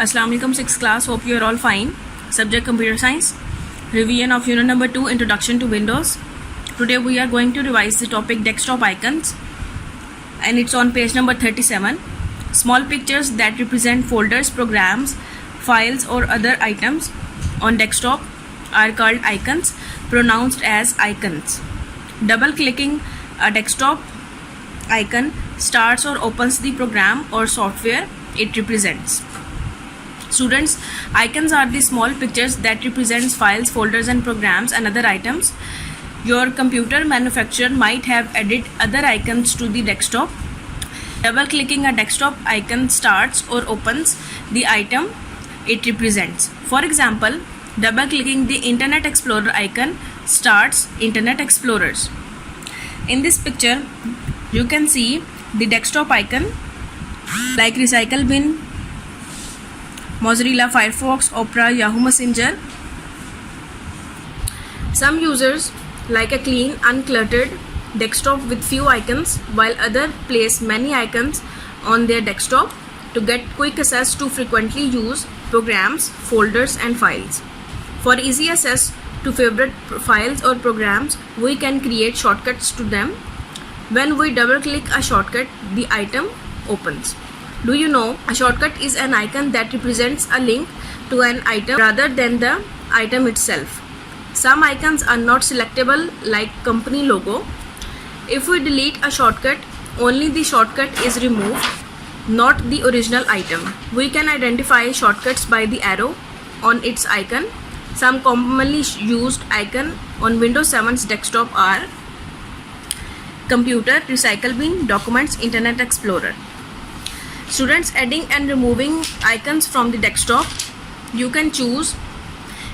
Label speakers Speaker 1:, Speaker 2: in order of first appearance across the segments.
Speaker 1: Assalamu alaikum 6th class, hope you are all fine. Subject computer science. Revision of unit number 2, introduction to Windows. Today we are going to revise the topic desktop icons, and it's on page number 37. Small pictures that represent folders, programs, files or other items on desktop are called icons, pronounced as icons. Double clicking a desktop icon starts or opens the program or software it represents. Students, icons are the small pictures that represents files, folders and programs and other items. Your computer manufacturer might have added other icons to the desktop. Double clicking a desktop icon starts or opens the item it represents. For example, double clicking the Internet Explorer icon starts Internet Explorers. In this picture, you can see the desktop icon like Recycle Bin, Mozilla Firefox, Opera, Yahoo Messenger. Some users like a clean, uncluttered desktop with few icons, while others place many icons on their desktop to get quick access to frequently used programs, folders and files. For easy access to favorite files or programs, we can create shortcuts to them. When we double click a shortcut, the item opens. Do you know a shortcut is an icon that represents a link to an item rather than the item itself. Some icons are not selectable like company logo. If we delete a shortcut, only the shortcut is removed, not the original item. We can identify shortcuts by the arrow on its icon. Some commonly used icons on Windows 7's desktop are Computer, Recycle Bin, Documents, Internet Explorer. Students, adding and removing icons from the desktop, you can choose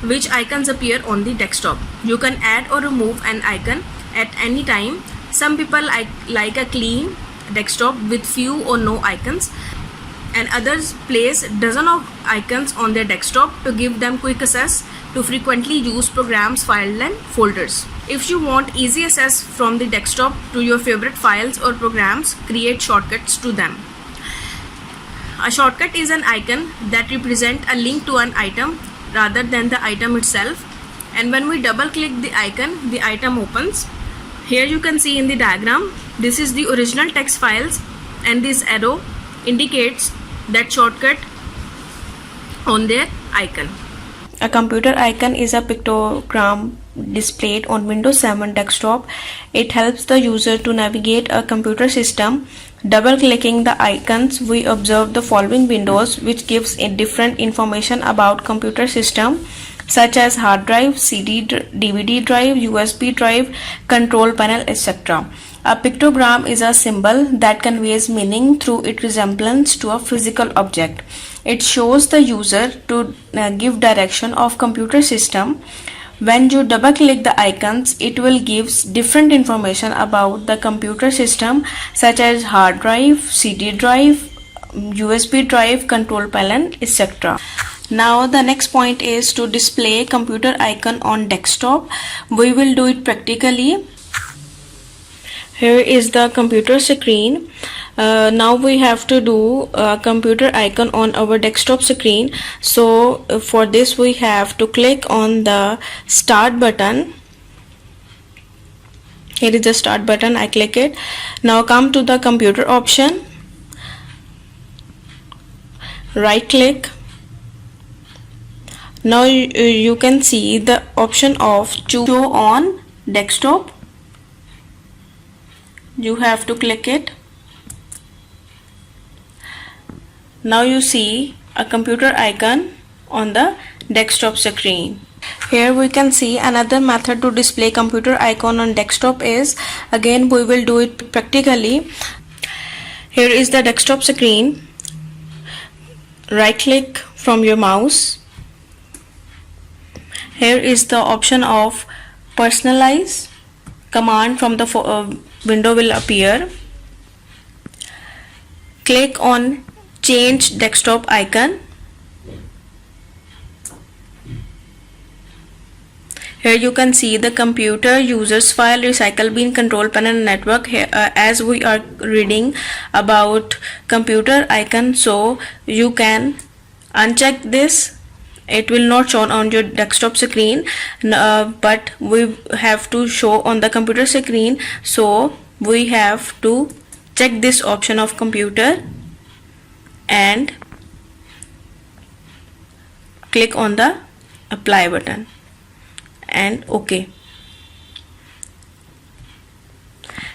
Speaker 1: which icons appear on the desktop. You can add or remove an icon at any time. Some people like a clean desktop with few or no icons, and others place dozens of icons on their desktop to give them quick access to frequently used programs, files and folders. If you want easy access from the desktop to your favorite files or programs, create shortcuts to them. A shortcut is an icon that represents a link to an item rather than the item itself, and when we double click the icon, the item opens. Here you can see in the diagram, this is the original text files, and this arrow indicates that shortcut on their icon. A computer icon is a pictogram displayed on Windows 7 desktop. It helps the user to navigate a computer system. Double clicking the icons, we observe the following windows which gives a different information about computer system such as hard drive, CD, DVD drive, USB drive, control panel, etc. A pictogram is a symbol that conveys meaning through its resemblance to a physical object. It shows the user to give direction of computer system. When you double click the icons, it will give different information about the computer system such as hard drive, CD drive, USB drive, control panel, etc. Now the next point is to display computer icon on desktop. We will do it practically. Here is the computer screen. Now we have to do a computer icon on our desktop screen. So for this we have to click on the start button. Here is the start button. I click it. Now come to the computer option. Right click. Now you can see the option of show on desktop. You have to click it. Now you see a computer icon on the desktop screen. Here we can see another method to display computer icon on desktop is, again we will do it practically. Here is the desktop screen. Right click from your mouse. Here is the option of personalize. Command from the window will appear. Click on change desktop icon. Here you can see the computer, users file, recycle bin, control panel, network. Here, as we are reading about computer icon, so you can Uncheck this. It will not show on your desktop screen, but we have to show on the computer screen, so we have to check this option of computer and click on the apply button and OK.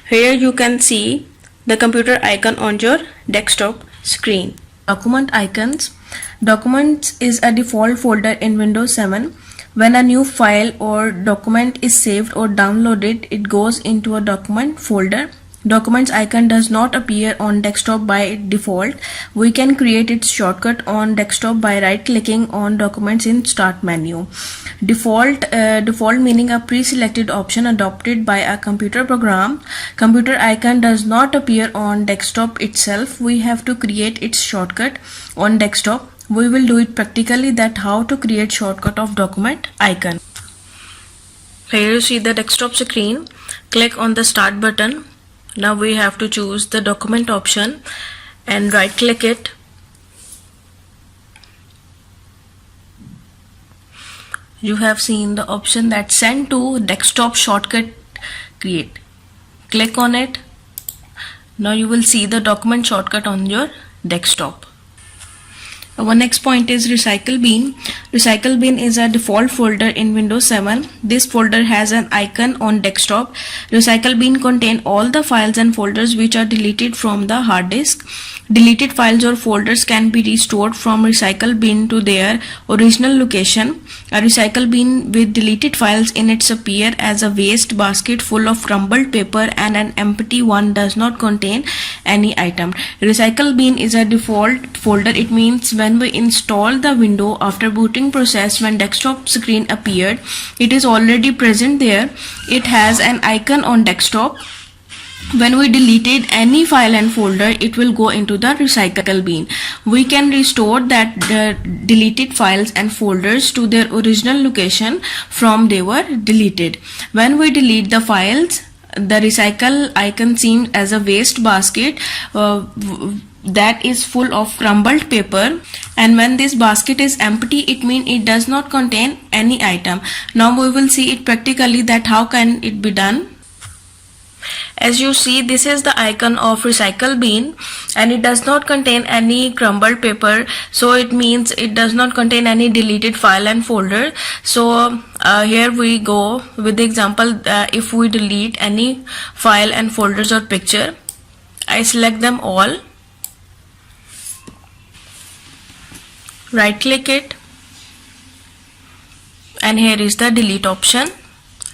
Speaker 1: Here you can see the computer icon on your desktop screen. Document icons. Documents is a default folder in Windows 7. When a new file or document is saved or downloaded, it goes into a document folder. Documents icon does not appear on desktop by default. We can create its shortcut on desktop by right clicking on documents in start menu. Default meaning a pre-selected option adopted by a computer program. Computer icon does not appear on desktop itself. We have to create its shortcut on desktop. We will do it practically, that how to create shortcut of document icon. Here you see the desktop screen. Click on the start button. Now we have to choose the document option and right click it. You have seen the option that send to desktop shortcut create. Click on it. Now you will see the document shortcut on your desktop. Our next point is Recycle Bin. Recycle Bin is a default folder in Windows 7. This folder has an icon on desktop. Recycle Bin contains all the files and folders which are deleted from the hard disk. Deleted files or folders can be restored from Recycle Bin to their original location. A Recycle Bin with deleted files in it appear as a waste basket full of crumbled paper, and an empty one does not contain any item. Recycle Bin is a default folder. It means when we install the window after booting process, when desktop screen appeared, it is already present there. It has an icon on desktop. When we deleted any file and folder, it will go into the Recycle Bin. We can restore that deleted files and folders to their original location from they were deleted. When we delete the files, the recycle icon seems as a waste basket that is full of crumbled paper, and when this basket is empty, it means it does not contain any item. Now we will see it practically, that how can it be done. As you see, this is the icon of Recycle Bin, and it does not contain any crumbled paper, so it means it does not contain any deleted file and folder. So here we go with the example. If we delete any file and folders or picture, I select them all, right click it, and here is the delete option.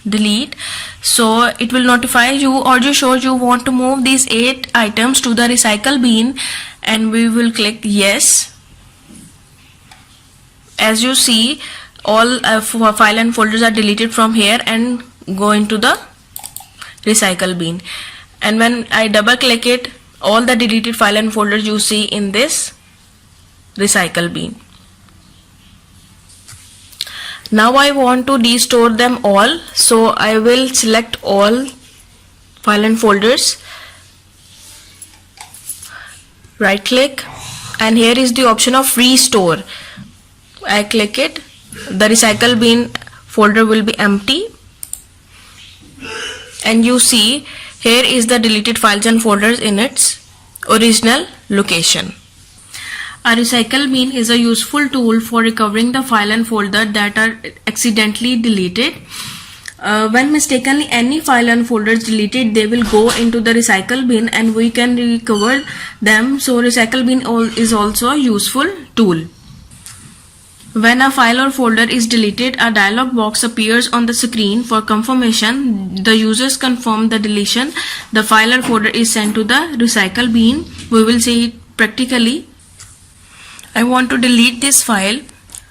Speaker 1: Delete. So it will notify you or you show you want to move these 8 items to the Recycle Bin, and we will click yes. As you see, all file and folders are deleted from here and go into the Recycle Bin. And when I double click it, all the deleted file and folders you see in this Recycle Bin. Now I want to restore them all, so I will select all file and folders, right click, and here is the option of restore. I click it. The Recycle Bin folder will be empty, and you see here is the deleted files and folders in its original location. A Recycle Bin is a useful tool for recovering the file and folder that are accidentally deleted. When mistakenly any file and folder is deleted, they will go into the Recycle Bin and we can recover them. So Recycle Bin is also a useful tool. When a file or folder is deleted, a dialog box appears on the screen for confirmation. The users confirm the deletion. The file or folder is sent to the Recycle Bin. We will see it practically. I want to delete this file,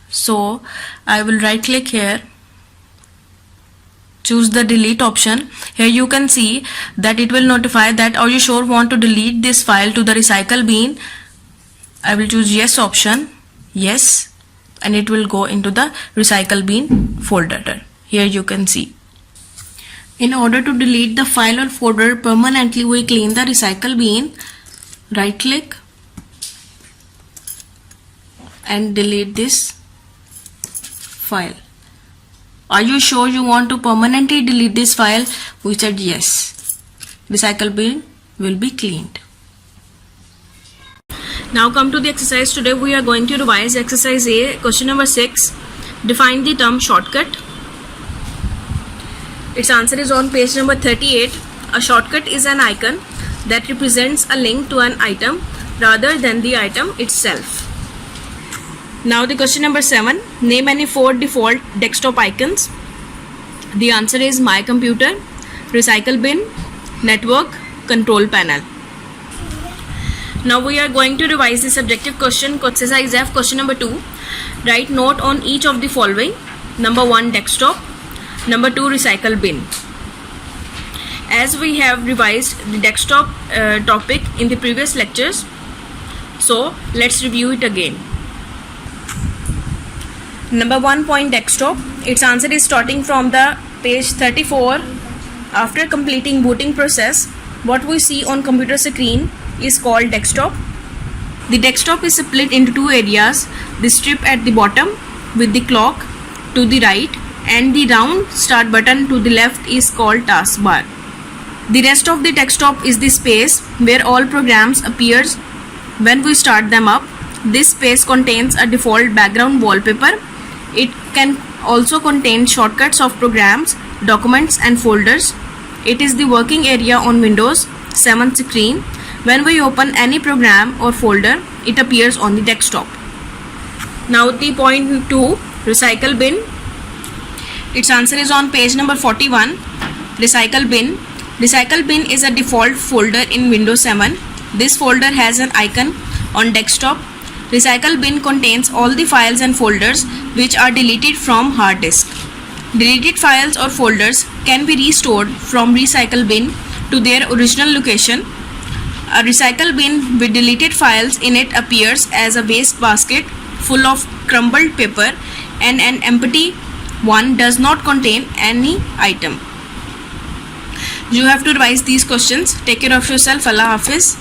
Speaker 1: so I will right click here, choose the delete option. Here you can see that it will notify that are you sure want to delete this file to the Recycle Bin. I will choose yes option, yes, and it will go into the Recycle Bin folder. Here you can see. In order to delete the file or folder permanently, we clean the Recycle Bin, right click, and delete this file. Are you sure you want to permanently delete this file? We said yes. Recycle bin will be cleaned. Now come to the exercise. Today we are going to revise exercise A, question number 6. Define the term shortcut. Its answer is on page number 38. A shortcut is an icon that represents a link to an item rather than the item itself. Now the question number 7. Name any 4 default desktop icons. The answer is My Computer, Recycle Bin, Network, Control Panel. Now we are going to revise the subjective question, exercise F, question number 2. Write note on each of the following. Number 1, desktop. Number 2, recycle bin. As we have revised the desktop topic in the previous lectures, so let's review it again. Number 1 point, desktop. Its answer is starting from the page 34. After completing booting process, what we see on computer screen is called desktop. The desktop is split into 2 areas. The strip at the bottom with the clock to the right and the round start button to the left is called taskbar. The rest of the desktop is the space where all programs appears when we start them up. This space contains a default background wallpaper. It can also contain shortcuts of programs, documents and folders. It is the working area on Windows 7 screen. When we open any program or folder, it appears on the desktop. Now the point 2, recycle bin. Its answer is on page number 41. Recycle bin. Recycle bin is a default folder in Windows 7. This folder has an icon on desktop. Recycle bin contains all the files and folders which are deleted from hard disk. Deleted files or folders can be restored from recycle bin to their original location. A recycle bin with deleted files in it appears as a waste basket full of crumbled paper, and an empty one does not contain any item. You have to revise these questions. Take care of yourself. Allah Hafiz.